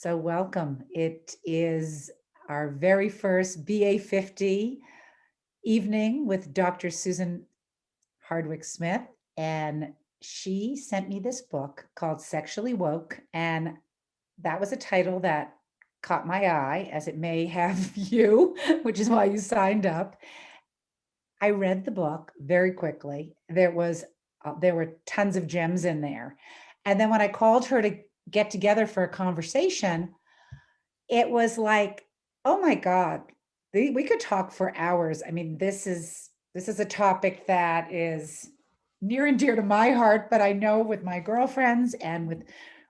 So welcome. It is our very first BA50 evening with Dr. Susan Hardwick-Smith, and she sent me this book called Sexually Woke, and that was a title that caught my eye, as it may have you, which is why you signed up. I read the book very quickly. There were tons of gems in there. And then when I called her to get together for a conversation, it was like, oh my God, we could talk for hours. I mean, this is a topic that is near and dear to my heart, but I know with my girlfriends and with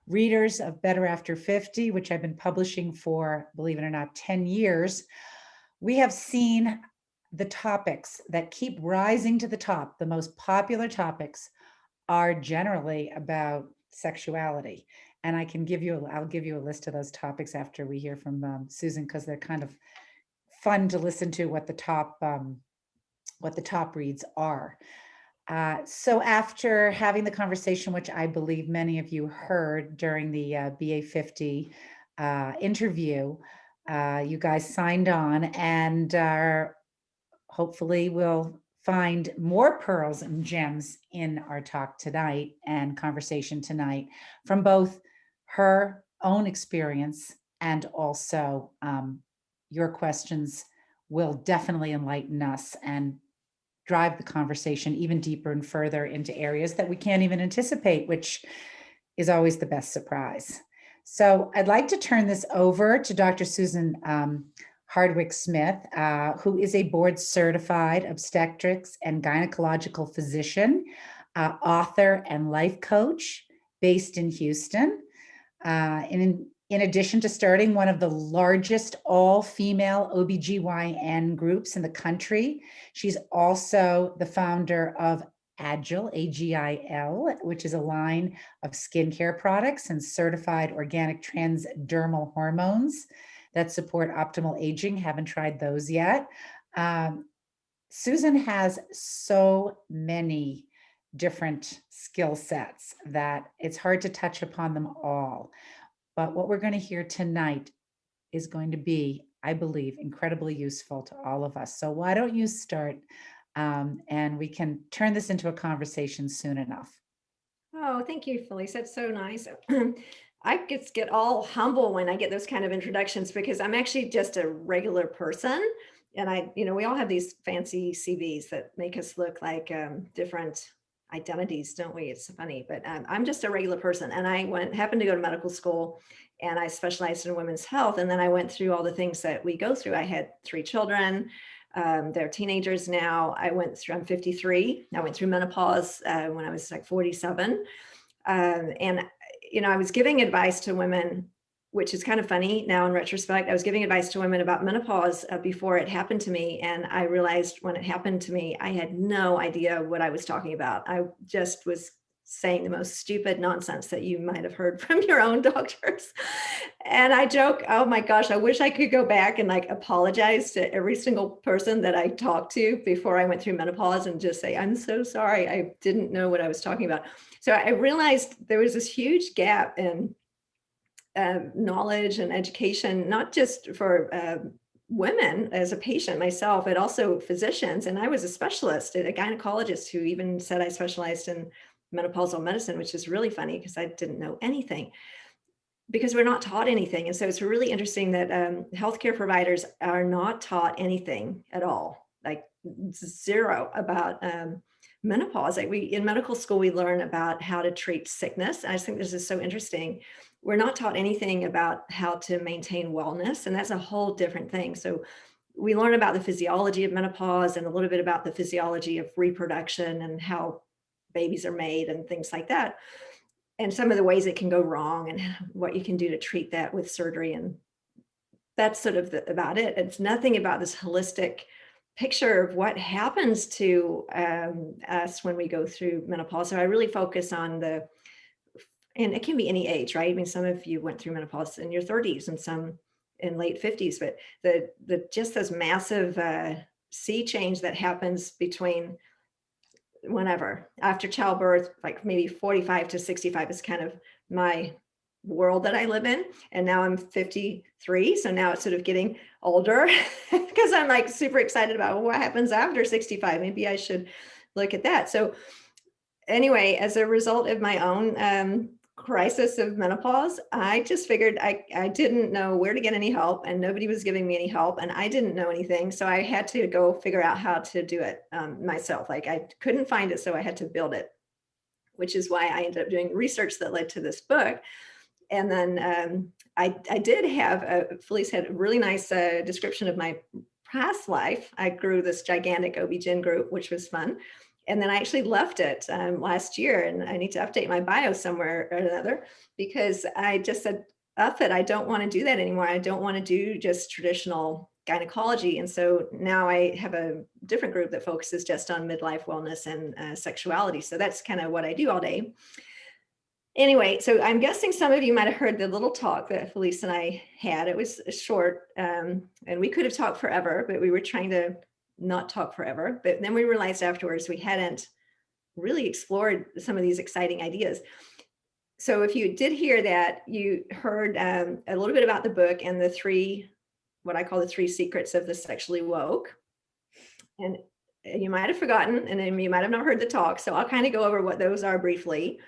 readers of Better After 50, which I've been publishing for, believe it or not, 10 years, we have seen the topics that keep rising to the top. The most popular topics are generally about sexuality. And I'll give you a list of those topics after we hear from Susan, because they're kind of fun to listen to what the top reads are. So after having the conversation, which I believe many of you heard during the BA50 interview, you guys signed on, and hopefully we'll find more pearls and gems in our talk tonight and conversation tonight from both her own experience and also your questions will definitely enlighten us and drive the conversation even deeper and further into areas that we can't even anticipate, which is always the best surprise. So I'd like to turn this over to Dr. Susan Hardwick-Smith, who is a board certified obstetrics and gynecological physician, author and life coach based in Houston. In addition to starting one of the largest all-female OBGYN groups in the country, she's also the founder of Agile, AGIL, which is a line of skincare products and certified organic transdermal hormones that support optimal aging. Haven't tried those yet. Susan has so many different skill sets that it's hard to touch upon them all. But what we're going to hear tonight is going to be, I believe, incredibly useful to all of us. So why don't you start, and we can turn this into a conversation soon enough. Oh, thank you, Felice. That's so nice. I get all humble when I get those kind of introductions because I'm actually just a regular person. And we all have these fancy CVs that make us look like different identities, don't we? It's funny, but I'm just a regular person. And happened to go to medical school and I specialized in women's health. And then I went through all the things that we go through. I had 3 children. They're teenagers now. I'm 53. I went through menopause when I was like 47. And I was giving advice to women, which is kind of funny now in retrospect. I was giving advice to women about menopause before it happened to me. And I realized when it happened to me, I had no idea what I was talking about. I just was saying the most stupid nonsense that you might have heard from your own doctors. And I joke, oh my gosh, I wish I could go back and like apologize to every single person that I talked to before I went through menopause and just say, I'm so sorry. I didn't know what I was talking about. So I realized there was this huge gap in knowledge and education, not just for women as a patient myself, but also physicians. And I was a specialist, a gynecologist who even said I specialized in menopausal medicine, which is really funny because I didn't know anything because we're not taught anything. And so it's really interesting that healthcare providers are not taught anything at all, like zero about menopause. Like in medical school, we learn about how to treat sickness. And I just think this is so interesting. We're not taught anything about how to maintain wellness. And that's a whole different thing. So we learn about the physiology of menopause and a little bit about the physiology of reproduction and how babies are made and things like that. And some of the ways it can go wrong and what you can do to treat that with surgery. And that's sort of about it. It's nothing about this holistic picture of what happens to us when we go through menopause. So I really focus on and it can be any age, right? I mean, some of you went through menopause in your 30s and some in late 50s, but just this massive sea change that happens between whenever after childbirth, like maybe 45 to 65 is kind of my world that I live in. And now I'm 53. So now it's sort of getting older because I'm like super excited about what happens after 65. Maybe I should look at that. So anyway, as a result of my own crisis of menopause, I just figured I didn't know where to get any help, and nobody was giving me any help, and I didn't know anything. So I had to go figure out how to do it myself. Like I couldn't find it, so I had to build it, which is why I ended up doing research that led to this book. And then I did have, Felice had a really nice description of my past life. I grew this gigantic OB-GYN group, which was fun. And then I actually left it last year, and I need to update my bio somewhere or another, because I just said, F it, I don't want to do that anymore. I don't want to do just traditional gynecology. And so now I have a different group that focuses just on midlife wellness and sexuality. So that's kind of what I do all day. Anyway, so I'm guessing some of you might have heard the little talk that Felice and I had. It was short, and we could have talked forever, but we were trying to not talk forever. But then we realized afterwards we hadn't really explored some of these exciting ideas. So if you did hear that, you heard a little bit about the book and the three, what I call the three secrets of the sexually woke. And you might have forgotten, and then you might have not heard the talk. So I'll kind of go over what those are briefly.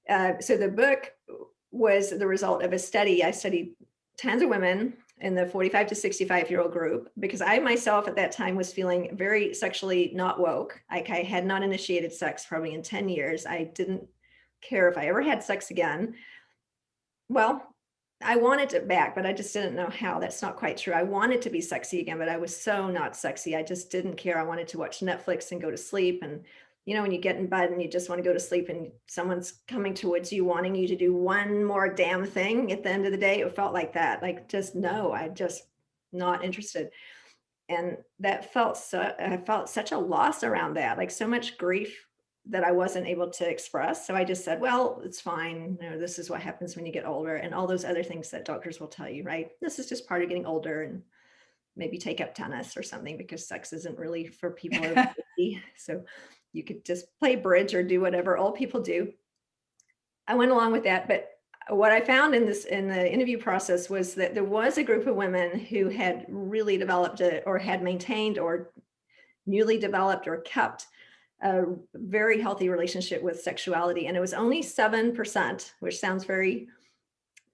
So the book was the result of a study. I studied tons of women in the 45 to 65-year-old group, because I myself at that time was feeling very sexually not woke. Like I had not initiated sex probably in 10 years. I didn't care if I ever had sex again. Well, I wanted it back, but I just didn't know how. That's not quite true. I wanted to be sexy again, but I was so not sexy. I just didn't care. I wanted to watch Netflix and go to sleep. And you know, when you get in bed and you just want to go to sleep and someone's coming towards you wanting you to do one more damn thing at the end of the day, it felt like that. Like, just no, I just not interested. And that felt so, I felt such a loss around that, like so much grief that I wasn't able to express. So I just said, well, it's fine. You know, this is what happens when you get older, and all those other things that doctors will tell you, right? This is just part of getting older, and maybe take up tennis or something, because sex isn't really for people over 50. So you could just play bridge or do whatever old people do. I went along with that, but what I found in the interview process was that there was a group of women who had really developed or had maintained or newly developed or kept a very healthy relationship with sexuality. And it was only 7%, which sounds very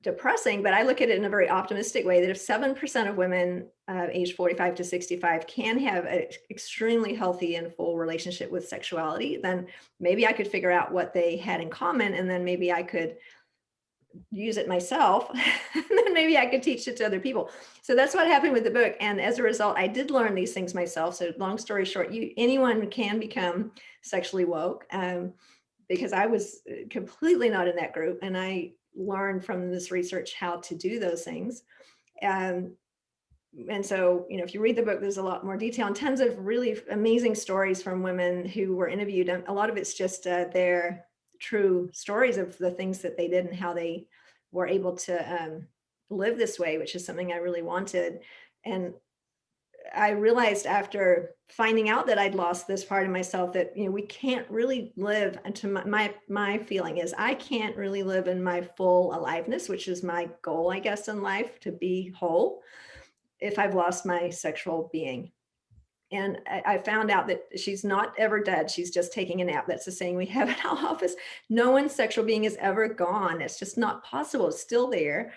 depressing, but I look at it in a very optimistic way, that if 7% of women age 45 to 65 can have an extremely healthy and full relationship with sexuality, then maybe I could figure out what they had in common, and then maybe I could use it myself, and then maybe I could teach it to other people. So that's what happened with the book. And as a result, I did learn these things myself. So long story short, anyone can become sexually woke, because I was completely not in that group, and I learned from this research how to do those things. And so, you know, if you read the book, there's a lot more detail and tons of really amazing stories from women who were interviewed. And a lot of it's just their true stories of the things that they did and how they were able to live this way, which is something I really wanted. And I realized after finding out that I'd lost this part of myself that, you know, we can't really live, and to my feeling is I can't really live in my full aliveness, which is my goal, I guess, in life, to be whole, if I've lost my sexual being. And I found out that she's not ever dead. She's just taking a nap. That's the saying we have in our office. No one's sexual being is ever gone. It's just not possible. It's still there.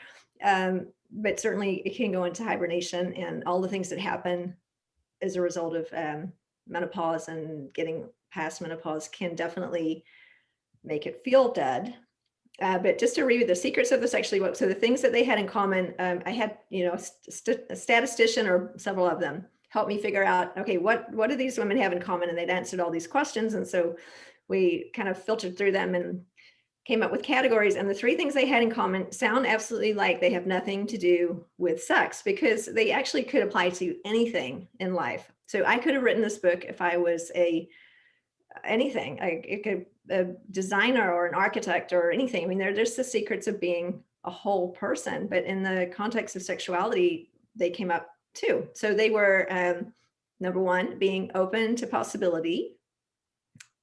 But certainly it can go into hibernation, and all the things that happen as a result of menopause and getting past menopause can definitely make it feel dead. But just to review the secrets of the sexually woke. So the things that they had in common, I had, you know, a statistician or several of them help me figure out, okay, what do these women have in common? And they'd answered all these questions. And so we kind of filtered through them and came up with categories. And the three things they had in common sound absolutely like they have nothing to do with sex, because they actually could apply to anything in life. So I could have written this book if I was anything, a designer or an architect or anything. I mean, they're just the secrets of being a whole person. But in the context of sexuality, they came up too. So they were, number one, being open to possibility.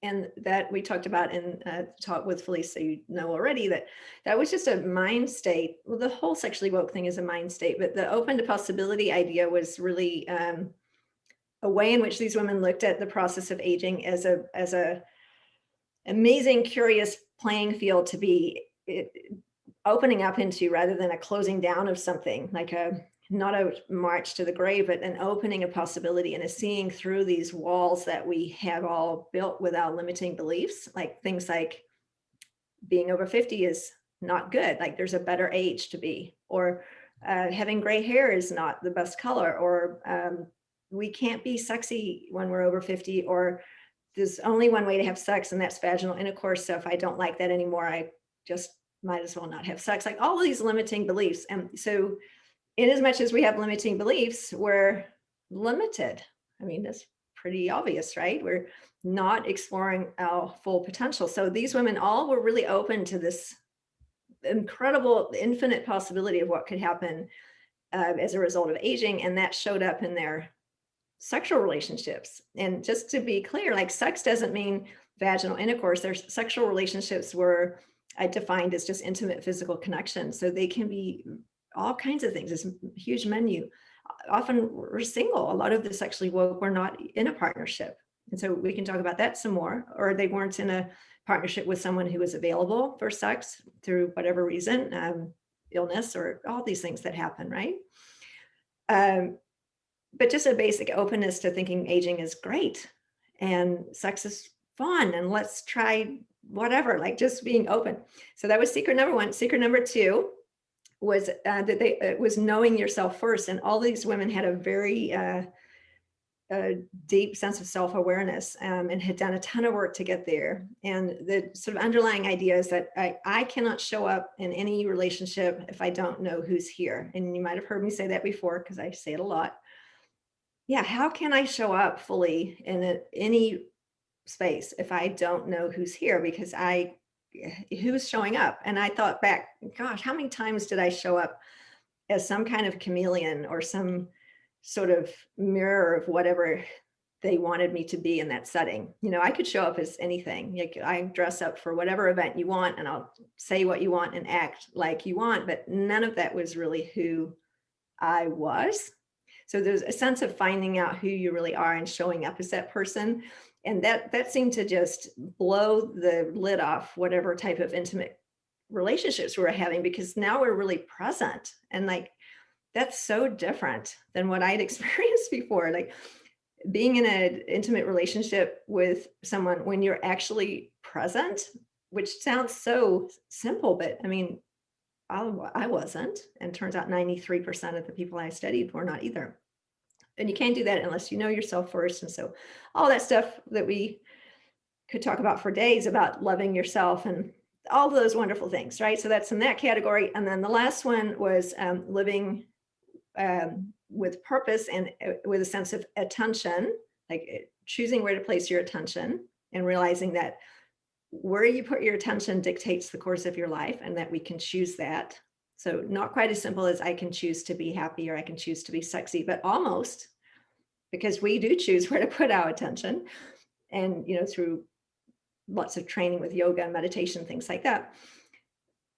And that we talked about in talk with Felice, so you know already that that was just a mind state. Well, the whole sexually woke thing is a mind state, but the open to possibility idea was really a way in which these women looked at the process of aging as a amazing, curious playing field to be opening up into, rather than a closing down of something, like a not a march to the grave, but an opening of possibility and a seeing through these walls that we have all built with our limiting beliefs, like things like being over 50 is not good, like there's a better age to be, or having gray hair is not the best color, or we can't be sexy when we're over 50, or there's only one way to have sex, and that's vaginal intercourse. So if I don't like that anymore, I just might as well not have sex. Like all of these limiting beliefs. And so, in as much as we have limiting beliefs, we're limited. I mean, that's pretty obvious, right? We're not exploring our full potential. So these women all were really open to this incredible, infinite possibility of what could happen as a result of aging. And that showed up in their sexual relationships. And just to be clear, like sex doesn't mean vaginal intercourse. Their sexual relationships were defined as just intimate physical connection. So they can be all kinds of things. It's a huge menu. Often we're single. A lot of the sexually woke were not in a partnership. And so we can talk about that some more, or they weren't in a partnership with someone who was available for sex through whatever reason, illness, or all these things that happen, right? But just a basic openness to thinking aging is great and sex is fun and let's try whatever, like just being open. So that was secret number one. Secret number two was that it was knowing yourself first. And all these women had a very deep sense of self-awareness and had done a ton of work to get there. And the sort of underlying idea is that I cannot show up in any relationship if I don't know who's here. And you might have heard me say that before because I say it a lot. Yeah, how can I show up fully in any space if I don't know who's here? Because who's showing up? And I thought back, gosh, how many times did I show up as some kind of chameleon or some sort of mirror of whatever they wanted me to be in that setting? You know, I could show up as anything. Like I dress up for whatever event you want and I'll say what you want and act like you want, but none of that was really who I was. So there's a sense of finding out who you really are and showing up as that person. And that seemed to just blow the lid off whatever type of intimate relationships we were having, because now we're really present. And like, that's so different than what I'd experienced before. Like being in an intimate relationship with someone when you're actually present, which sounds so simple, but I mean, I wasn't, and turns out 93% of the people I studied were not either. And you can't do that unless you know yourself first. And so all that stuff that we could talk about for days about loving yourself and all those wonderful things, right? So that's in that category. And then the last one was living with purpose and with a sense of attention, like choosing where to place your attention and realizing that where you put your attention dictates the course of your life and that we can choose that. So not quite as simple as I can choose to be happy or I can choose to be sexy, but almost, because we do choose where to put our attention. And, you know, through lots of training with yoga and meditation, things like that,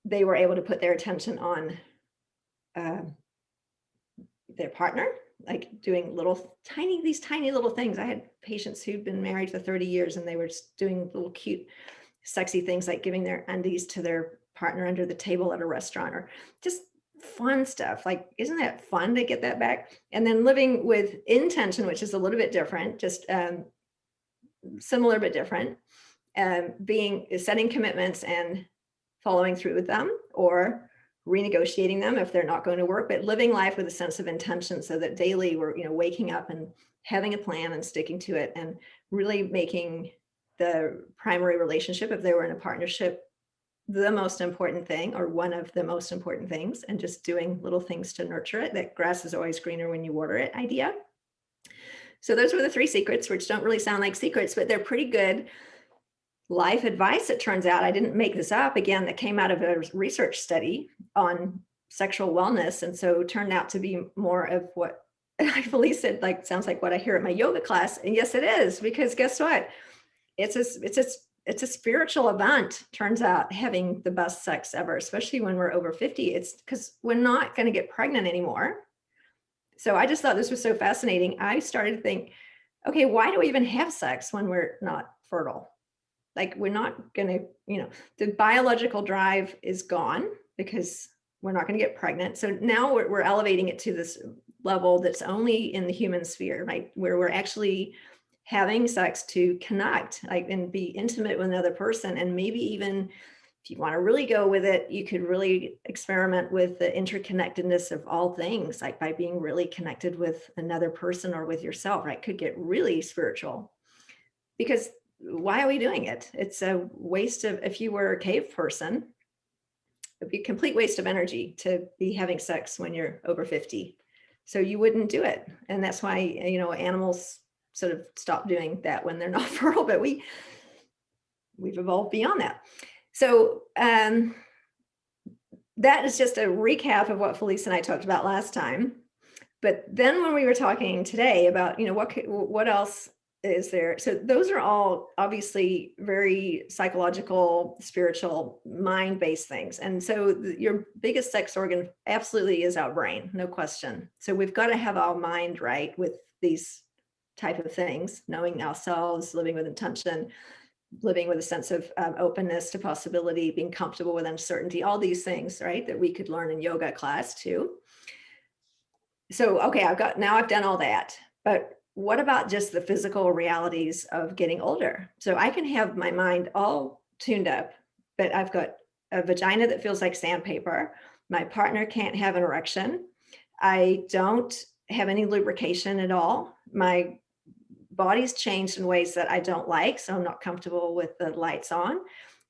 they were able to put their attention on their partner, like doing these tiny little things. I had patients who'd been married for 30 years and they were just doing little cute, sexy things like giving their undies to their partner under the table at a restaurant, or just fun stuff. Like, isn't that fun to get that back? And then living with intention, which is a little bit different, just similar but different, setting commitments and following through with them, or renegotiating them if they're not going to work, but living life with a sense of intention so that daily we're, you know, waking up and having a plan and sticking to it, and really making the primary relationship, if they were in a partnership, the most important thing, or one of the most important things, and just doing little things to nurture it. That grass is always greener when you water it idea. So those were the 3 secrets, which don't really sound like secrets, but they're pretty good life advice. It turns out, I didn't make this up, again, that came out of a research study on sexual wellness. And so it turned out to be more of what I Felice said, like, sounds like what I hear at my yoga class. And yes, it is, because guess what? it's a spiritual event, turns out, having the best sex ever, especially when we're over 50. It's because we're not going to get pregnant anymore. So I just thought this was so fascinating. I started to think, okay, why do we even have sex when we're not fertile? Like, we're not going to, the biological drive is gone because we're not going to get pregnant. So now we're elevating it to this level that's only in the human sphere, right? Where we're actually having sex to connect, like, and be intimate with another person. And maybe even if you want to really go with it, you could really experiment with the interconnectedness of all things, like by being really connected with another person or with yourself, right? Could get really spiritual. Because why are we doing it? It's a waste of, if you were a cave person, it'd be a complete waste of energy to be having sex when you're over 50. So you wouldn't do it. And that's why, animals sort of stop doing that when they're not fertile, but we've evolved beyond that. So that is just a recap of what Felice and I talked about last time. But then when we were talking today about, what else is there? So those are all obviously very psychological, spiritual, mind-based things. And so your biggest sex organ absolutely is our brain, no question. So we've got to have our mind right with these type of things, knowing ourselves, living with intention, living with a sense of openness to possibility, being comfortable with uncertainty, all these things, right, that we could learn in yoga class too. So, okay, I've done all that, but what about just the physical realities of getting older? So I can have my mind all tuned up, but I've got a vagina that feels like sandpaper. My partner can't have an erection. I don't have any lubrication at all. My body's changed in ways that I don't like, so I'm not comfortable with the lights on.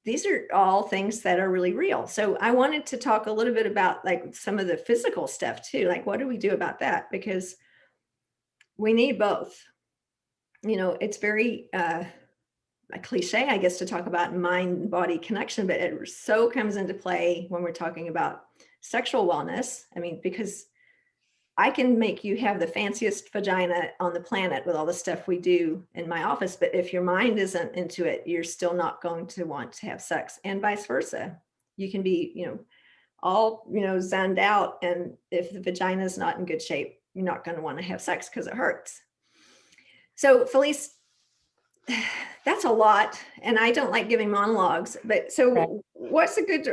These are all things that are really real. So I wanted to talk a little bit about like some of the physical stuff too. Like, what do we do about that? Because we need both. It's very a cliche, I guess, to talk about mind-body connection, but it so comes into play when we're talking about sexual wellness. I mean, because I can make you have the fanciest vagina on the planet with all the stuff we do in my office, but if your mind isn't into it, you're still not going to want to have sex, and vice versa. You can be, all, zenned out, and if the vagina is not in good shape, you're not going to want to have sex because it hurts. So, Felice, that's a lot, and I don't like giving monologues, but so Right.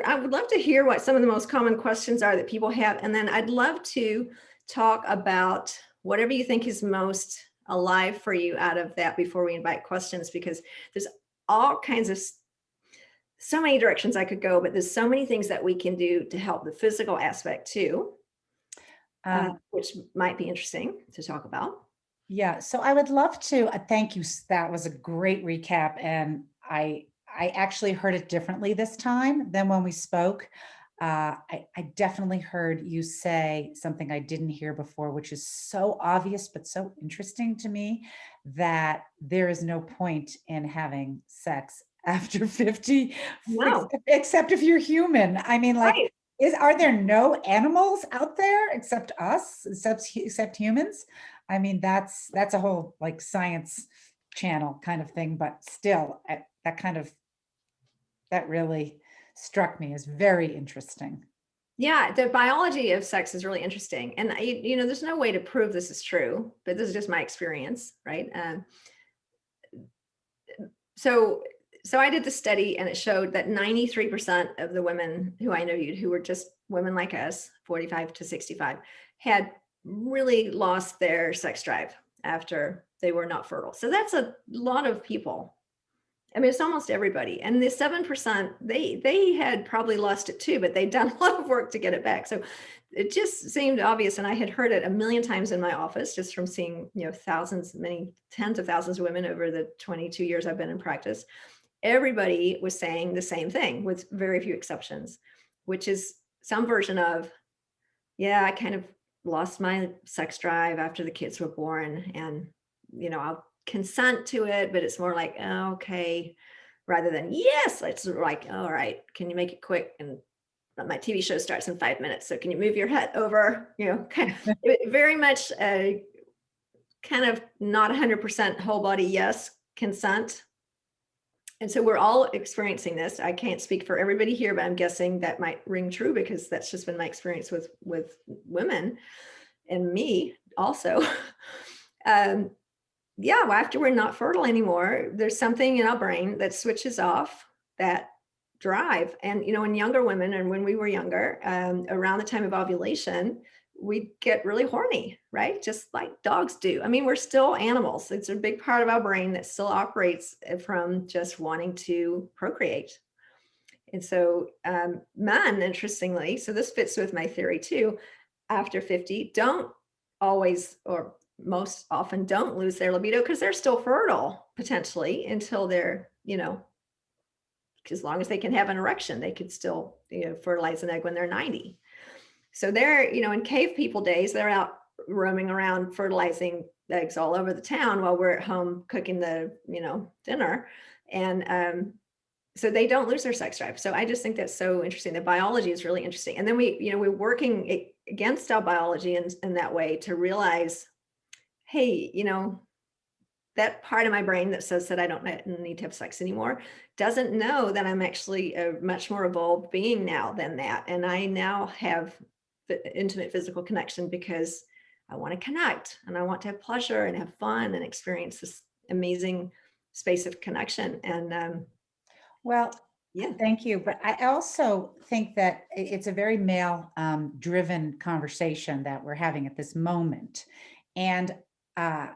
I would love to hear what some of the most common questions are that people have, and then I'd love to talk about whatever you think is most alive for you out of that before we invite questions, because there's all kinds of, so many directions I could go, but there's so many things that we can do to help the physical aspect too, which might be interesting to talk about. Yeah, so I would love to thank you. That was a great recap, and I actually heard it differently this time than when we spoke. I definitely heard you say something I didn't hear before, which is so obvious but so interesting to me, that there is no point in having sex after 50, No, except if you're human. I mean, like, right. are there no animals out there except us, except humans? I mean, that's a whole like science channel kind of thing, but still, that really struck me as very interesting. Yeah, the biology of sex is really interesting. And there's no way to prove this is true, but this is just my experience, right? So I did the study, and it showed that 93% of the women who I interviewed, who were just women like us, 45 to 65, had really lost their sex drive after they were not fertile. So that's a lot of people. I mean, it's almost everybody. And the 7%, they had probably lost it too, but they'd done a lot of work to get it back. So it just seemed obvious. And I had heard it a million times in my office, just from seeing, thousands, many tens of thousands of women over the 22 years I've been in practice. Everybody was saying the same thing, with very few exceptions, which is some version of, yeah, I kind of lost my sex drive after the kids were born, and, I'll consent to it, but it's more like, oh, okay, rather than yes. It's like, all right, can you make it quick? And my TV show starts in 5 minutes, so can you move your head over? Kind of very much kind of not 100% whole body yes consent. And so we're all experiencing this. I can't speak for everybody here, but I'm guessing that might ring true because that's just been my experience with women and me also. um, yeah, well, after we're not fertile anymore, there's something in our brain that switches off that drive. And, in younger women, and when we were younger, around the time of ovulation, we get really horny, right? Just like dogs do. I mean, we're still animals. It's a big part of our brain that still operates from just wanting to procreate. And so, men, interestingly, so this fits with my theory too, after 50, don't always, or most often don't lose their libido because they're still fertile potentially until they're, as long as they can have an erection, they could still, fertilize an egg when they're 90. So they're, in cave people days, they're out roaming around fertilizing eggs all over the town while we're at home cooking the, dinner. And so they don't lose their sex drive. So I just think that's so interesting. The biology is really interesting. And then we're working against our biology in that way to realize, hey, that part of my brain that says that I don't need to have sex anymore doesn't know that I'm actually a much more evolved being now than that. And I now have the intimate physical connection because I want to connect and I want to have pleasure and have fun and experience this amazing space of connection. And Well, yeah. thank you. But I also think that it's a very male driven conversation that we're having at this moment. And uh,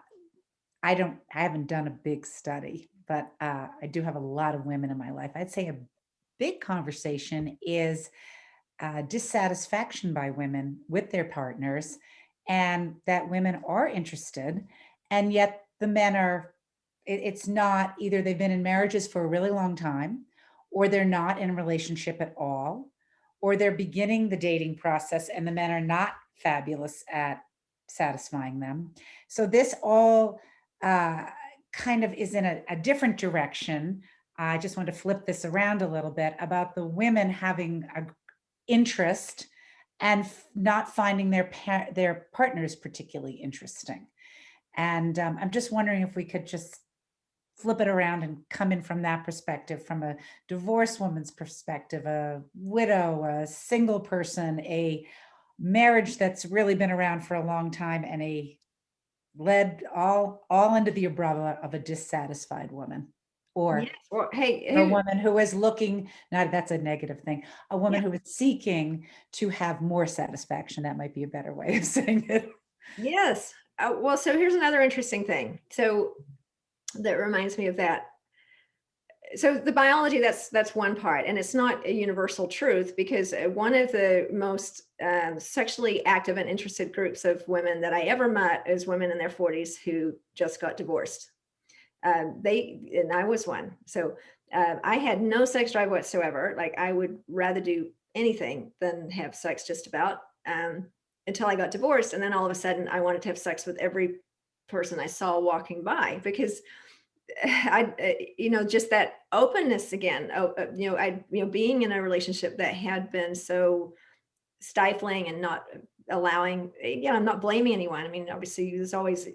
I haven't done a big study, but I do have a lot of women in my life. I'd say a big conversation is dissatisfaction by women with their partners, and that women are interested, and yet the men are, it's not either they've been in marriages for a really long time, or they're not in a relationship at all, or they're beginning the dating process and the men are not fabulous at satisfying them. So this all uh, kind of is in a different direction. I just want to flip this around a little bit about the women having a interest and not finding their partners particularly interesting. And I'm just wondering if we could just flip it around and come in from that perspective, from a divorced woman's perspective, a widow, a single person, a marriage that's really been around for a long time, and a led all under the umbrella of a dissatisfied woman, Yes. or Well, hey, a who, woman who is looking, not that's a negative thing, a woman yeah, who is seeking to have more satisfaction. That might be a better way of saying it. yes. Well, so here's another interesting thing. So that reminds me of that. So the biology, that's one part, and it's not a universal truth because one of the most sexually active and interested groups of women that I ever met is women in their 40s who just got divorced. And I was one. So I had no sex drive whatsoever. Like I would rather do anything than have sex just about until I got divorced. And then all of a sudden I wanted to have sex with every person I saw walking by because just that openness again, being in a relationship that had been so stifling and not allowing, I'm not blaming anyone. I mean, obviously there's always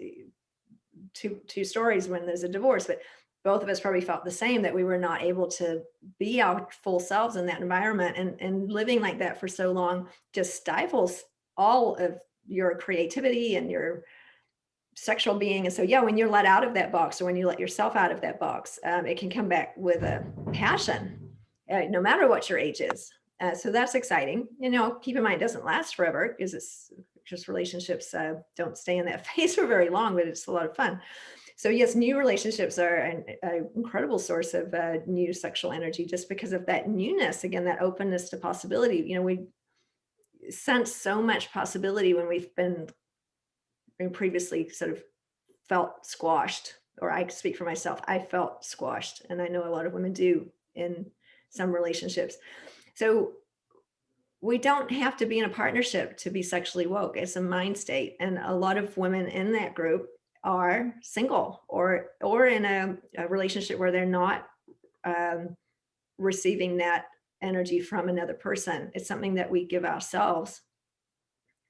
two stories when there's a divorce, but both of us probably felt the same, that we were not able to be our full selves in that environment, and living like that for so long just stifles all of your creativity and your sexual being. And so, yeah, when you're let out of that box, or when you let yourself out of that box, it can come back with a passion, no matter what your age is. So that's exciting. Keep in mind, it doesn't last forever because it's just relationships don't stay in that phase for very long, but it's a lot of fun. So yes, new relationships are an incredible source of new sexual energy just because of that newness. Again, that openness to possibility. We sense so much possibility when we've been previously sort of felt squashed, or I speak for myself, I felt squashed. And I know a lot of women do in some relationships. So we don't have to be in a partnership to be sexually woke. It's a mind state. And a lot of women in that group are single or in a relationship where they're not receiving that energy from another person. It's something that we give ourselves.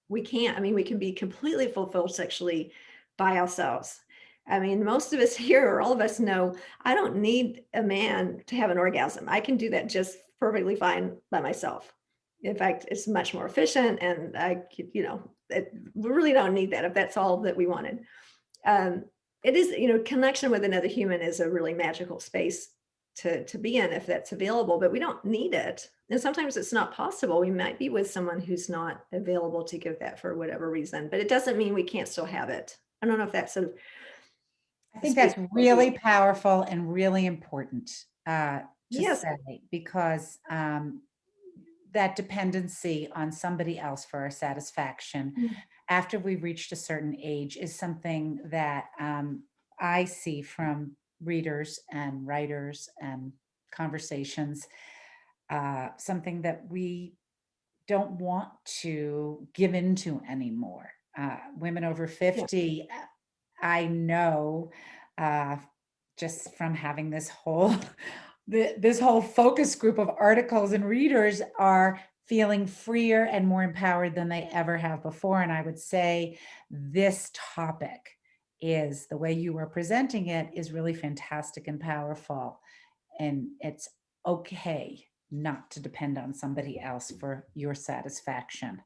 We can be completely fulfilled sexually by ourselves. I mean, most of us here, or all of us know, I don't need a man to have an orgasm. I can do that just perfectly fine by myself. In fact, it's much more efficient, and we really don't need that if that's all that we wanted. Um, it is, connection with another human is a really magical space to be in if that's available, but we don't need it. And sometimes it's not possible. We might be with someone who's not available to give that for whatever reason, but it doesn't mean we can't still have it. I don't know if that's sort of I a think space. that's really powerful and really important to Yes. say because that dependency on somebody else for our satisfaction Mm. after we've reached a certain age is something that I see from readers and writers and conversations, something that we don't want to give into anymore. Women over Yeah. 50, I know uh, just from having this whole this whole focus group of articles and readers are feeling freer and more empowered than they ever have before. And I would say this topic is the way you are presenting it is really fantastic and powerful. And it's okay not to depend on somebody else for your satisfaction.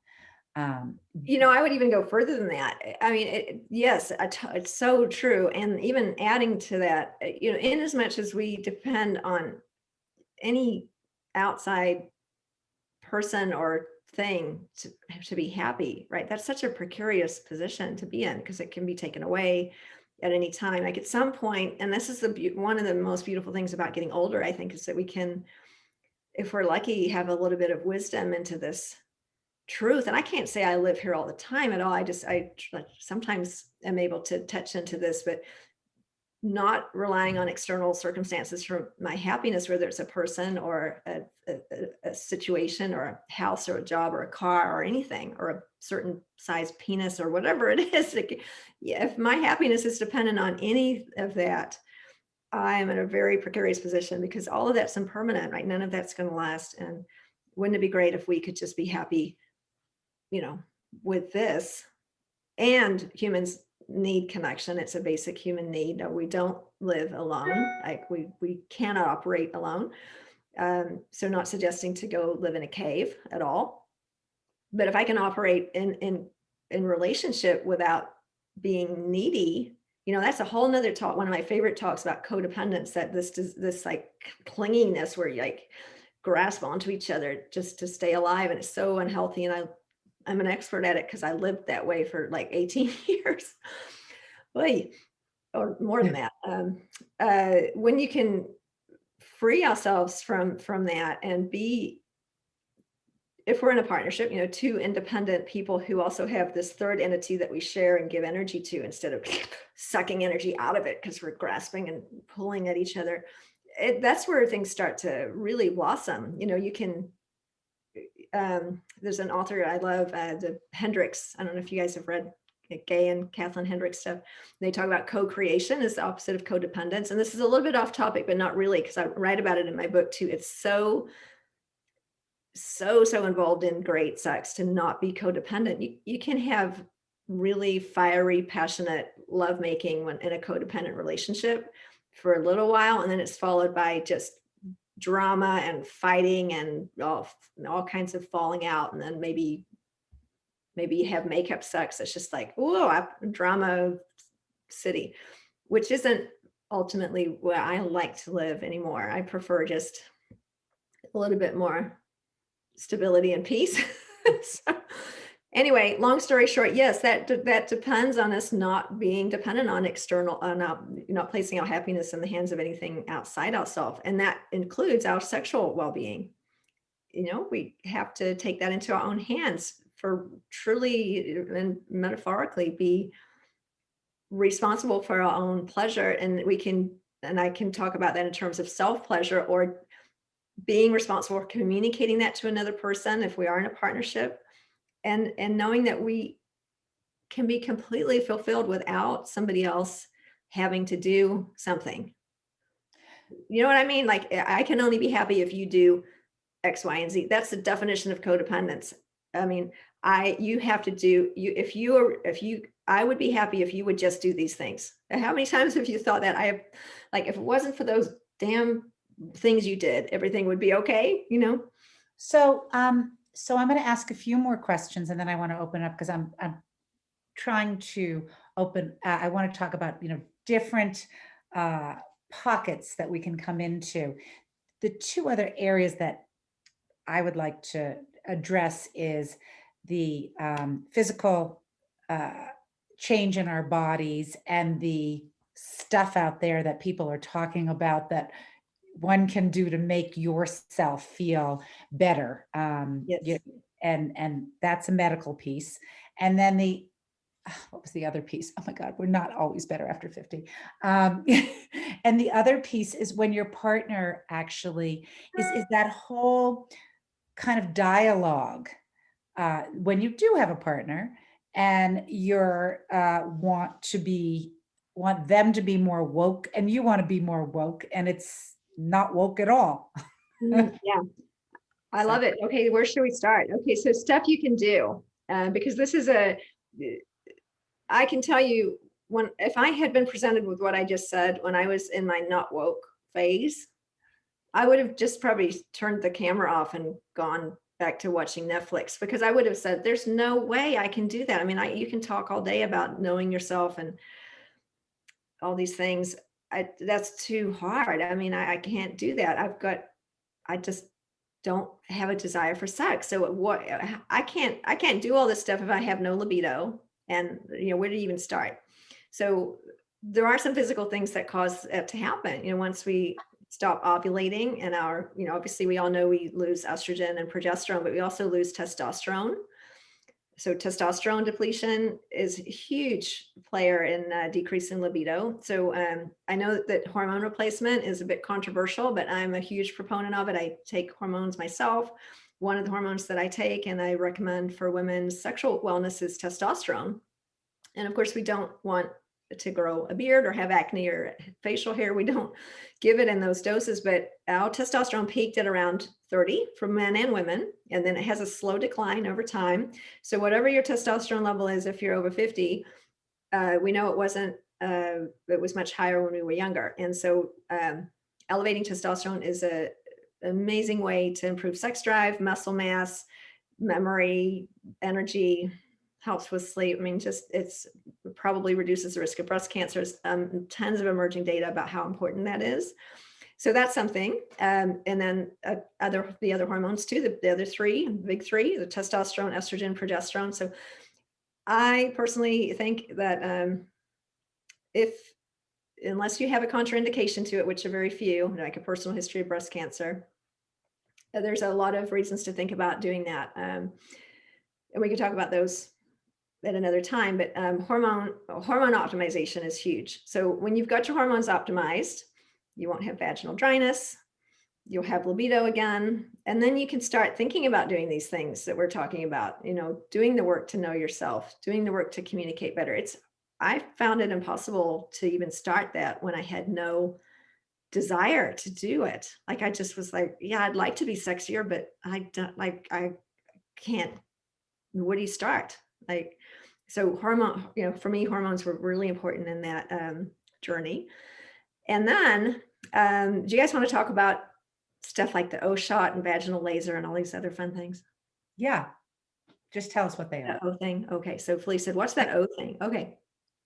Um, I would even go further than that. I mean, yes, it's so true. And even adding to that, in as much as we depend on any outside person or thing to be happy, right? That's such a precarious position to be in because it can be taken away at any time. Like at some point, and this is one of the most beautiful things about getting older, I think, is that we can, if we're lucky, have a little bit of wisdom into this truth. And I can't say I live here all the time at all. I sometimes am able to touch into this, but not relying on external circumstances for my happiness, whether it's a person or a situation or a house or a job or a car or anything, or a certain size penis or whatever it is. Yeah, if my happiness is dependent on any of that, I'm in a very precarious position because all of that's impermanent, right? None of that's going to last. And wouldn't it be great if we could just be happy, you know, with this? And humans need connection. It's a basic human need. No, we don't live alone. Like we cannot operate alone. So not suggesting to go live in a cave at all. But if I can operate in relationship without being needy, that's a whole nother talk. One of my favorite talks about codependence, that this like clinginess where you like grasp onto each other just to stay alive. And it's so unhealthy. And I'm an expert at it because I lived that way for like 18 years. Oy, or more than that. When you can free ourselves from that and be, if we're in a partnership, two independent people who also have this third entity that we share and give energy to instead of sucking energy out of it because we're grasping and pulling at each other. That's where things start to really blossom. You can, there's an author I love, the Hendricks. I don't know if you guys have read Gay and Kathleen Hendricks stuff. They talk about co-creation is the opposite of codependence. And this is a little bit off topic, but not really, because I write about it in my book too. It's so involved in great sex to not be codependent. You can have really fiery, passionate lovemaking when in a codependent relationship for a little while, and then it's followed by just drama and fighting and all kinds of falling out, and then maybe you have makeup sex. It's just like, whoa, drama city, which isn't ultimately where I like to live anymore. I prefer just a little bit more stability and peace. So, anyway, long story short, yes, that depends on us not being dependent on external, not placing our happiness in the hands of anything outside ourselves, and that includes our sexual well-being. We have to take that into our own hands for truly and metaphorically be responsible for our own pleasure. And I can talk about that in terms of self-pleasure or being responsible for communicating that to another person if we are in a partnership, and knowing that we can be completely fulfilled without somebody else having to do something. You know what I mean? Like, I can only be happy if you do X, Y, and Z. That's the definition of codependence. I mean, you have to do, I would be happy if you would just do these things. And how many times have you thought that? Like, if it wasn't for those damn things you did, everything would be okay, you know? So I'm going to ask a few more questions, and then I want to open up, because I'm trying to open. I want to talk about, different uh, pockets that we can come into. The two other areas that I would like to address is the physical change in our bodies, and the stuff out there that people are talking about that one can do to make yourself feel better. Yes. And that's a medical piece. And then what was the other piece? Oh my God, we're not always better after 50. Um, and the other piece is when your partner actually is that whole kind of dialogue, when you do have a partner and you're want them to be more woke, and you want to be more woke, and it's not woke at all. Yeah, I So love it. Okay, where should we start? Okay, so stuff you can do, because this is I can tell you, if I had been presented with what I just said when I was in my not woke phase, I would have just probably turned the camera off and gone back to watching Netflix, because I would have said, there's no way I can do that. I mean, you can talk all day about knowing yourself and all these things. That's too hard. I mean, I can't do that. I just don't have a desire for sex. So what, I can't do all this stuff if I have no libido. And where do you even start? So there are some physical things that cause it to happen. Once we stop ovulating, and obviously we all know we lose estrogen and progesterone, but we also lose testosterone. So testosterone depletion is a huge player in decreasing libido. So I know that hormone replacement is a bit controversial, but I'm a huge proponent of it. I take hormones myself. One of the hormones that I take and I recommend for women's sexual wellness is testosterone. And of course, we don't want to grow a beard or have acne or facial hair. We don't give it in those doses, but our testosterone peaked at around 30 for men and women, and then it has a slow decline over time. So whatever your testosterone level is, if you're over 50, we know it was much higher when we were younger. And so elevating testosterone is an amazing way to improve sex drive, muscle mass, memory, energy, helps with sleep. I mean, it's probably reduces the risk of breast cancers. Tons of emerging data about how important that is. So that's something. And then the other hormones too, the other big three, the testosterone, estrogen, progesterone. So I personally think that unless you have a contraindication to it, which are very few, like a personal history of breast cancer, there's a lot of reasons to think about doing that. And we can talk about those at another time, but hormone optimization is huge. So when you've got your hormones optimized, you won't have vaginal dryness, you'll have libido again, and then you can start thinking about doing these things that we're talking about, doing the work to know yourself, doing the work to communicate better. I found it impossible to even start that when I had no desire to do it. Like, I just was like, yeah, I'd like to be sexier, but I can't. Where do you start? So for me, hormones were really important in that journey. And then, do you guys want to talk about stuff like the O shot and vaginal laser and all these other fun things? yeah, just tell us what they That are. O thing. Okay. So Felice said, what's that O thing? Okay.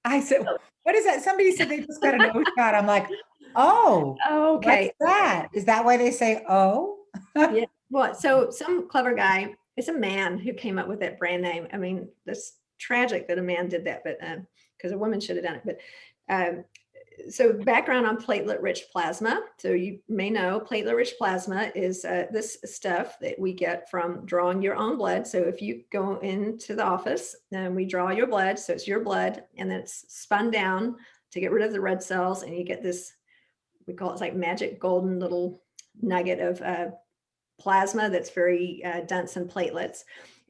I said, what is that? Somebody said they just got an O shot. I'm like, oh, what's Okay. that? Is that why they say oh? Yeah. Well, so some clever guy, it's a man who came up with that brand name. I mean, that's tragic that a man did that, but because a woman should have done it. But so background on platelet-rich plasma. So you may know platelet-rich plasma is this stuff that we get from drawing your own blood. So if you go into the office and we draw your blood, so it's your blood, and then it's spun down to get rid of the red cells, and you get this, we call it like magic golden little nugget of plasma that's very dense in platelets.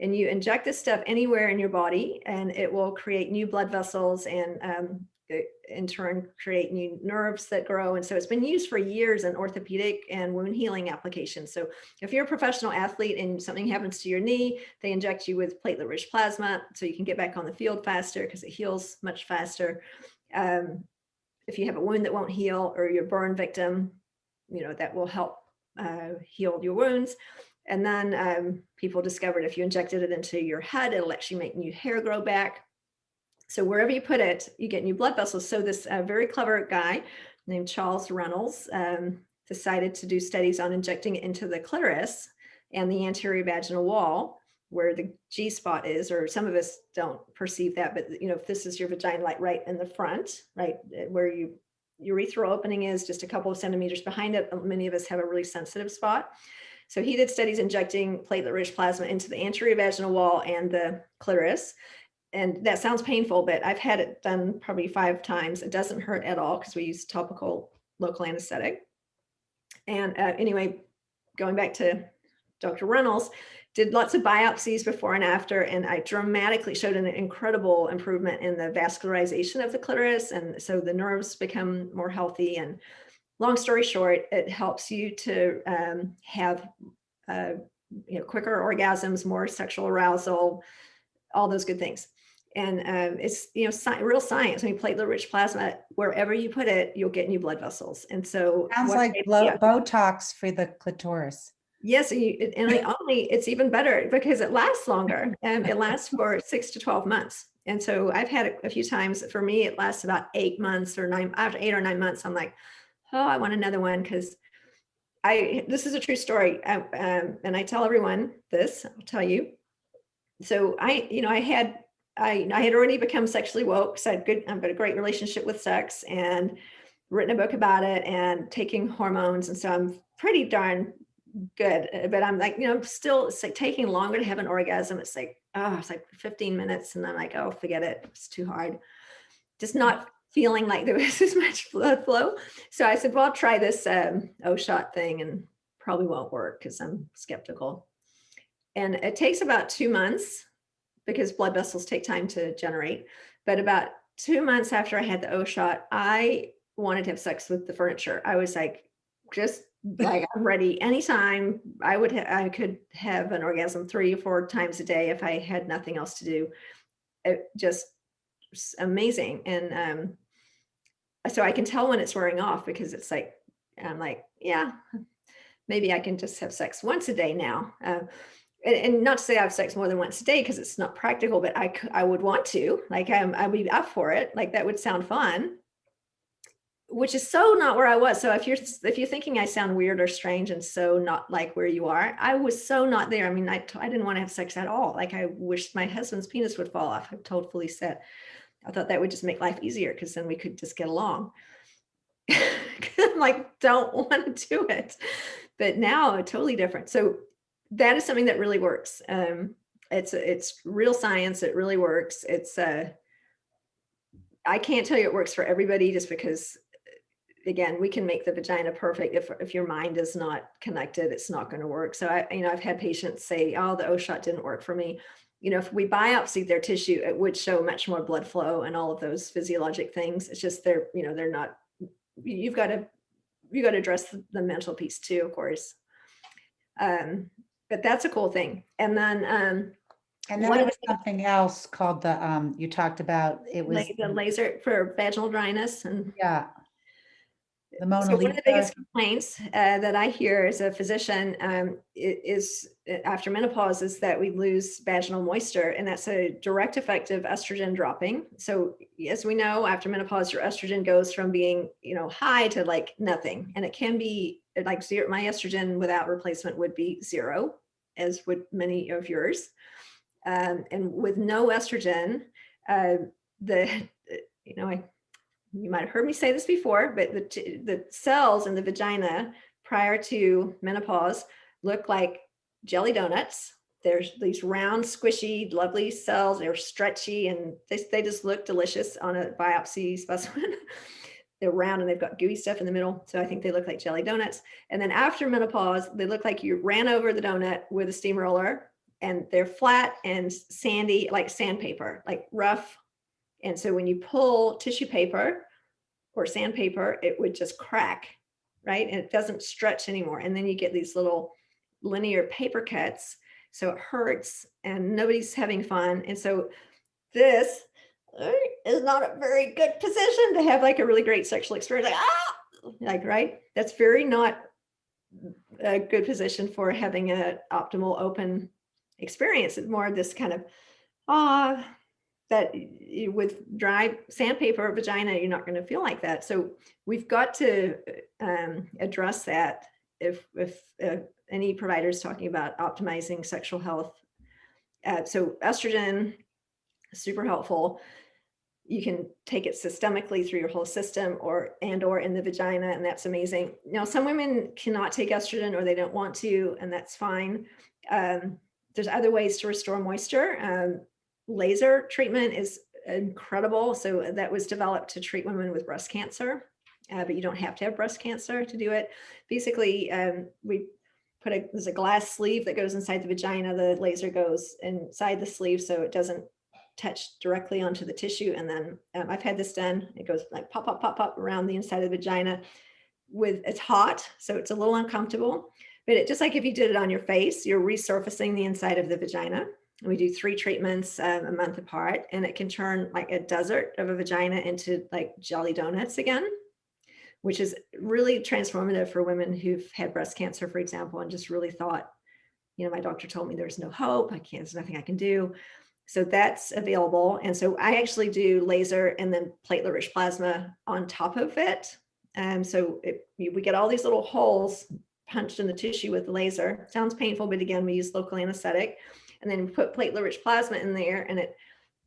And you inject this stuff anywhere in your body, and it will create new blood vessels and in turn create new nerves that grow. And so it's been used for years in orthopedic and wound healing applications. So if you're a professional athlete and something happens to your knee, they inject you with platelet-rich plasma so you can get back on the field faster because it heals much faster. If you have a wound that won't heal, or you're a burn victim, that will help heal your wounds. And then people discovered if you injected it into your head, it'll actually make new hair grow back. So wherever you put it, you get new blood vessels. So this very clever guy named Charles Reynolds decided to do studies on injecting it into the clitoris and the anterior vaginal wall, where the G spot is, or some of us don't perceive that, but if this is your vagina, like right in the front, right where your urethral opening is, just a couple of centimeters behind it, many of us have a really sensitive spot. So he did studies injecting platelet-rich plasma into the anterior vaginal wall and the clitoris. And that sounds painful, but I've had it done probably 5 times. It doesn't hurt at all because we use topical local anesthetic. And anyway, going back to Dr. Reynolds, did lots of biopsies before and after, and I dramatically showed an incredible improvement in the vascularization of the clitoris. And so the nerves become more healthy. And long story short, it helps you to have quicker orgasms, more sexual arousal, all those good things. And it's real science. I mean, platelet-rich plasma, wherever you put it, you'll get new blood vessels. And so Sounds like Botox for the clitoris. Yes, it's even better because it lasts longer. It lasts for 6 to 12 months. And so I've had it a few times. For me, it lasts about 8 months or 9. After 8 or 9 months, I'm like, oh, I want another one, because this is a true story. And I tell everyone this. I'll tell you. So I had already become sexually woke. So I've got a great relationship with sex and written a book about it and taking hormones. And so I'm pretty darn good, but I'm like, still, it's like taking longer to have an orgasm. It's like 15 minutes. And I'm like, oh, forget it. It's too hard. Just not feeling like there was as much blood flow. So I said, well, I'll try this O-shot thing, and probably won't work because I'm skeptical. And it takes about 2 months because blood vessels take time to generate. But about 2 months after I had the O-shot, I wanted to have sex with the furniture. I was like, just like, I'm ready anytime. I could have an orgasm 3 or 4 times a day if I had nothing else to do. It just amazing. And so I can tell when it's wearing off, because it's like, I'm like, yeah, maybe I can just have sex once a day now. And not to say I have sex more than once a day, because it's not practical, but I would want to, like, I would be up for it. Like, that would sound fun, which is so not where I was. So if you're thinking I sound weird or strange and so not like where you are, I was so not there. I mean, I didn't want to have sex at all. Like, I wished my husband's penis would fall off. I've told Felice that. I thought that would just make life easier, because then we could just get along. I'm like, don't want to do it. But now it's totally different. So that is something that really works. It's real science. It really works. I can't tell you it works for everybody, just because, again, we can make the vagina perfect. If your mind is not connected, it's not going to work. So I've had patients say, oh, the O-shot didn't work for me. If we biopsied their tissue, it would show much more blood flow and all of those physiologic things. It's just they're not. You've got to address the mental piece too, of course. But that's a cool thing. And then there was something else called the you talked about, it was like the laser for vaginal dryness. And yeah, the Mona so Lisa. one of the biggest complaints that I hear as a physician is after menopause is that we lose vaginal moisture, and that's a direct effect of estrogen dropping. So as we know, after menopause, your estrogen goes from being high to like nothing, and it can be like zero. My estrogen without replacement would be 0, as would many of yours. And with no estrogen, you might have heard me say this before, but the cells in the vagina prior to menopause look like jelly donuts. There's these round, squishy, lovely cells. They're stretchy, and they just look delicious on a biopsy specimen. They're round and they've got gooey stuff in the middle. So I think they look like jelly donuts. And then after menopause, they look like you ran over the donut with a steamroller, and they're flat and sandy, like sandpaper, like rough. And so when you pull tissue paper or sandpaper, it would just crack, right? And it doesn't stretch anymore. And then you get these little linear paper cuts. So it hurts and nobody's having fun. And so this is not a very good position to have like a really great sexual experience. Like, right? That's very not a good position for having an optimal open experience. It's more this kind of, that with dry sandpaper or vagina, you're not going to feel like that. So we've got to address that if any provider is talking about optimizing sexual health. So estrogen, super helpful. You can take it systemically through your whole system or in the vagina, and that's amazing. Now, some women cannot take estrogen or they don't want to, and that's fine. There's other ways to restore moisture. Laser treatment is incredible. So that was developed to treat women with breast cancer, but you don't have to have breast cancer to do it. Basically, we there's a glass sleeve that goes inside the vagina. The laser goes inside the sleeve so it doesn't touch directly onto the tissue. And then I've had this done. It goes like pop, pop, pop, pop around the inside of the vagina. It's hot, so it's a little uncomfortable. But just like if you did it on your face, you're resurfacing the inside of the vagina. We do 3 treatments a month apart, and it can turn like a desert of a vagina into like jelly donuts again, which is really transformative for women who've had breast cancer, for example, and just really thought, my doctor told me there's no hope. There's nothing I can do. So that's available. And so I actually do laser and then platelet-rich plasma on top of it. So we get all these little holes punched in the tissue with the laser. Sounds painful, but again, we use local anesthetic. And then we put platelet-rich plasma in there, and it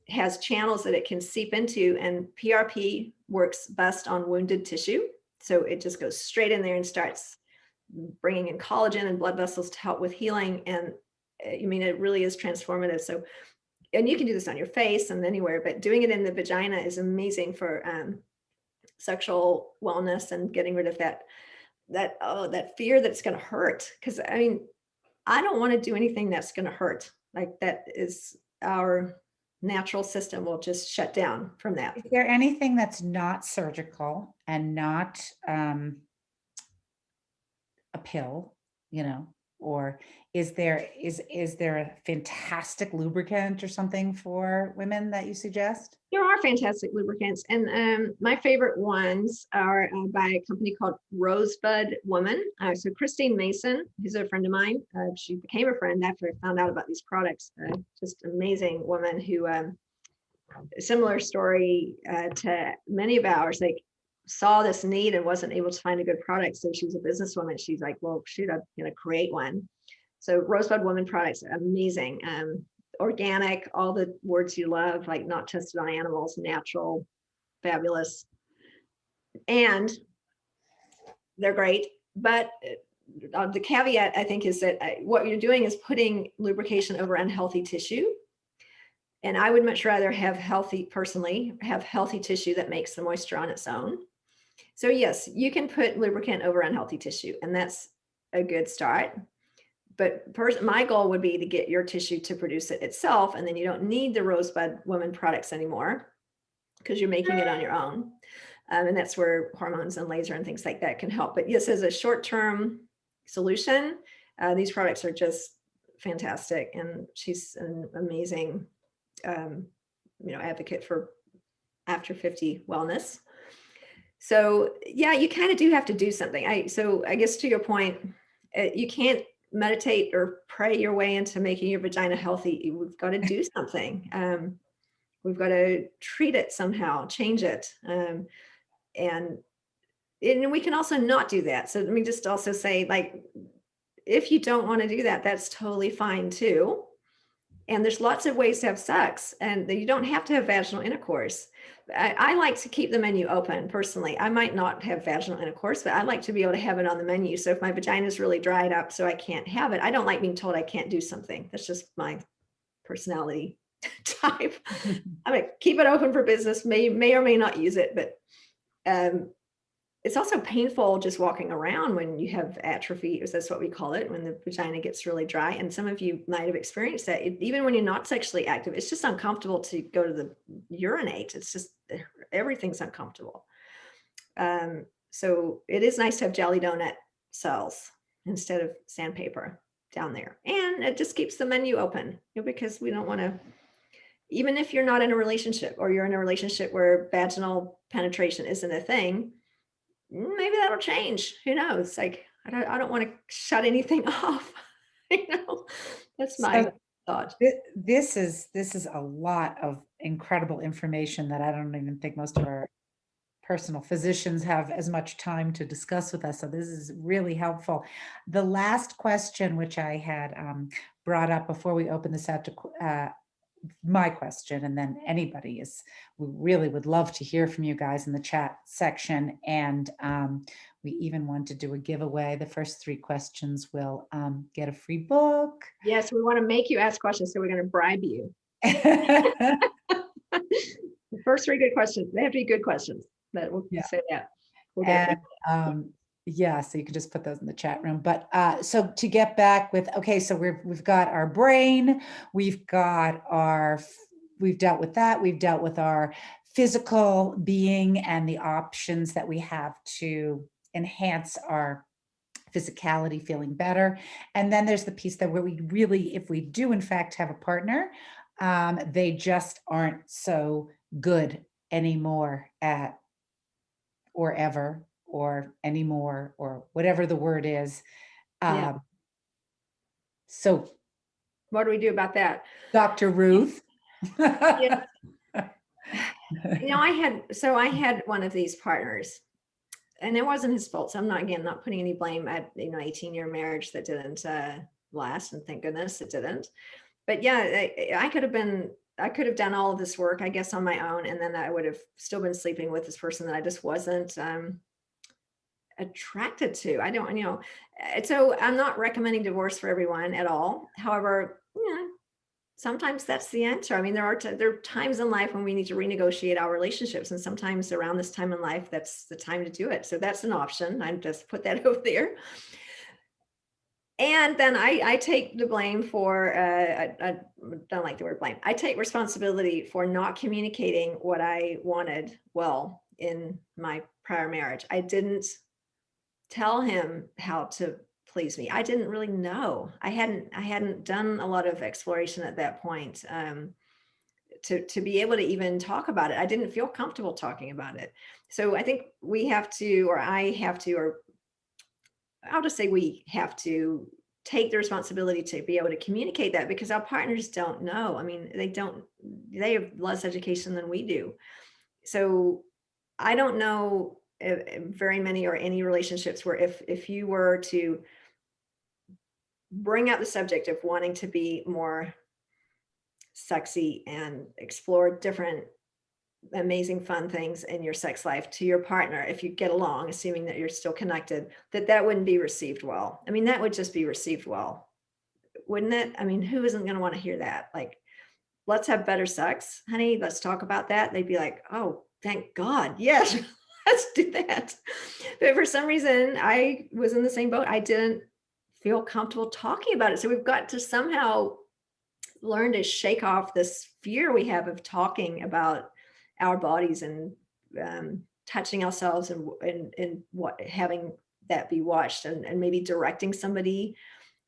has channels that it can seep into. And PRP works best on wounded tissue. So it just goes straight in there and starts bringing in collagen and blood vessels to help with healing. And it really is transformative. So, and you can do this on your face and anywhere, but doing it in the vagina is amazing for sexual wellness and getting rid of that fear that it's going to hurt. Because I don't want to do anything that's going to hurt. Like that is our natural system will just shut down from that. Is there anything that's not surgical and not a pill, or is there a fantastic lubricant or something for women that you suggest? There are fantastic lubricants, and my favorite ones are by a company called Rosebud Woman. So Christine Mason, who's a friend of mine, she became a friend after I found out about these products. Just amazing woman who, similar story to many of ours, like saw this need and wasn't able to find a good product. So she's a businesswoman. She's like, well, shoot, I'm going to create one. So Rosebud Woman products are amazing. Organic, all the words you love, like not tested on animals, natural, fabulous. And they're great. But the caveat, I think, is that what you're doing is putting lubrication over unhealthy tissue. And I would much rather have healthy tissue that makes the moisture on its own. So yes, you can put lubricant over unhealthy tissue, and that's a good start. But my goal would be to get your tissue to produce it itself, and then you don't need the Rosebud Woman products anymore because you're making it on your own. And that's where hormones and laser and things like that can help. But yes, as a short-term solution, these products are just fantastic. And she's an amazing, advocate for after 50 wellness. So yeah, you kind of do have to do something. So I guess to your point, you can't meditate or pray your way into making your vagina healthy. We've got to do something. We've got to treat it somehow, change it. And we can also not do that. So let me just also say, like, if you don't want to do that, that's totally fine too. And there's lots of ways to have sex, and you don't have to have vaginal intercourse. I like to keep the menu open personally. I might not have vaginal intercourse, but I like to be able to have it on the menu. So if my vagina is really dried up so I can't have it, I don't like being told I can't do something. That's just my personality type. I'm gonna keep it open for business, may or may not use it, but it's also painful just walking around when you have atrophy, that's what we call it, when the vagina gets really dry. And some of you might have experienced that. Even when you're not sexually active, it's just uncomfortable to go to the urinate. It's just, everything's uncomfortable. So it is nice to have jelly donut cells instead of sandpaper down there. And it just keeps the menu open, because we don't want to, even if you're not in a relationship, or you're in a relationship where vaginal penetration isn't a thing, maybe that'll change. Who knows? Like, I don't want to shut anything off. That's my So thought. this is a lot of incredible information that I don't even think most of our personal physicians have as much time to discuss with us. So this is really helpful. The last question, which I had brought up before we open this out to my question, and then anybody is, we really would love to hear from you guys in the chat section. And we even want to do a giveaway. The first 3 questions will get a free book. Yes, we want to make you ask questions, so we're going to bribe you. The first 3 good questions, they have to be good questions. But we'll say that. We'll get And yeah, so you can just put those in the chat room. But so to get back with, okay, so we've got our brain, we've dealt with that, we've dealt with our physical being and the options that we have to enhance our physicality, feeling better. And then there's the piece that where we really, if we do in fact have a partner, they just aren't so good anymore at, or ever, or anymore, or whatever the word is. Yeah. So What do we do about that? Dr. Ruth. Yeah. I had one of these partners, and it wasn't his fault. So I'm not putting any blame. I had, 18-year marriage that didn't last, and thank goodness it didn't. But yeah, I could have done all of this work, I guess, on my own, and then I would have still been sleeping with this person that I just wasn't attracted to. I don't, so I'm not recommending divorce for everyone at all. However, sometimes that's the answer. I mean, there are times in life when we need to renegotiate our relationships, and sometimes around this time in life, that's the time to do it. So that's an option. I just put that over there. And then I take the blame for, I don't like the word blame. I take responsibility for not communicating what I wanted well in my prior marriage. I didn't tell him how to please me. I didn't really know. I hadn't done a lot of exploration at that point to be able to even talk about it. I didn't feel comfortable talking about it. So I think we have to, or I have to, or I'll just say we have to take the responsibility to be able to communicate that, because our partners don't know. I mean, they have less education than we do. So I don't know very many or any relationships where if you were to bring up the subject of wanting to be more sexy and explore different amazing fun things in your sex life to your partner, if you get along, assuming that you're still connected, that wouldn't be received well. I mean, that would just be received well, wouldn't it? I mean, who isn't going to want to hear that? Like, let's have better sex, honey, let's talk about that. They'd be like, oh, thank God, yes. Let's do that. But for some reason, I was in the same boat. I didn't feel comfortable talking about it. So we've got to somehow learn to shake off this fear we have of talking about our bodies and touching ourselves and what, having that be watched, and maybe directing somebody.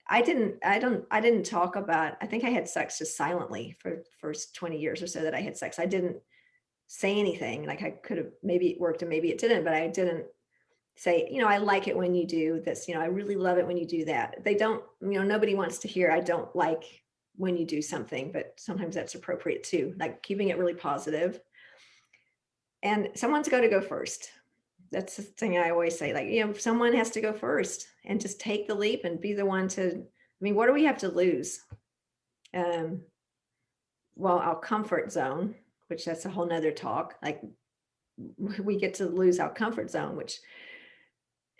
I didn't talk about, I think I had sex just silently for the first 20 years or so that I had sex. I didn't say anything. Like, I could have, maybe it worked and maybe it didn't, but I didn't say, I like it when you do this, I really love it when you do that. They don't, nobody wants to hear, I don't like when you do something, but sometimes that's appropriate too, like keeping it really positive. And someone's got to go first. That's the thing I always say, like, someone has to go first and just take the leap and be the one to, I mean, what do we have to lose? Well, our comfort zone, which that's a whole nother talk. Like, we get to lose our comfort zone, which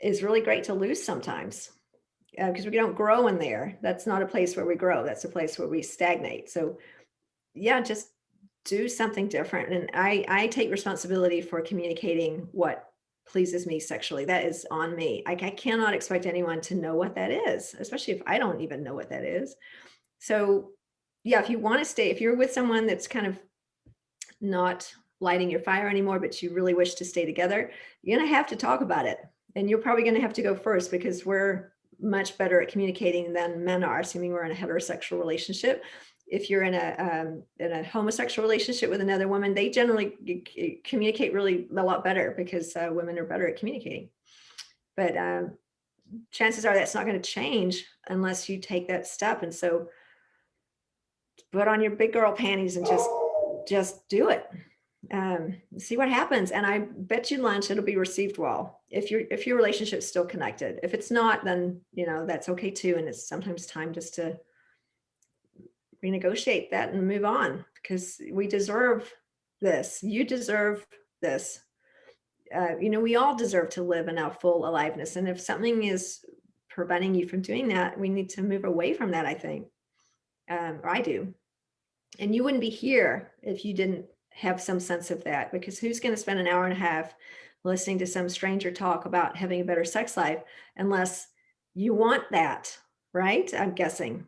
is really great to lose sometimes, because we don't grow in there. That's not a place where we grow. That's a place where we stagnate. So yeah, just do something different. And I take responsibility for communicating what pleases me sexually. That is on me. I cannot expect anyone to know what that is, especially if I don't even know what that is. So yeah, if you want to stay, if you're with someone that's kind of not lighting your fire anymore, but you really wish to stay together, you're going to have to talk about it. And you're probably going to have to go first because we're much better at communicating than men are, assuming we're in a heterosexual relationship. If you're in a homosexual relationship with another woman, they generally communicate really a lot better because women are better at communicating. But chances are that's not going to change unless you take that step. And so put on your big girl panties and just do it. See what happens. And I bet you lunch, it'll be received well. If your relationship's still connected. If it's not, then that's okay too. And it's sometimes time just to renegotiate that and move on, because we deserve this. You deserve this. We all deserve to live in our full aliveness. And if something is preventing you from doing that, we need to move away from that, I think. Or I do. And you wouldn't be here if you didn't have some sense of that, because who's going to spend an hour and a half listening to some stranger talk about having a better sex life unless you want that, right? I'm guessing.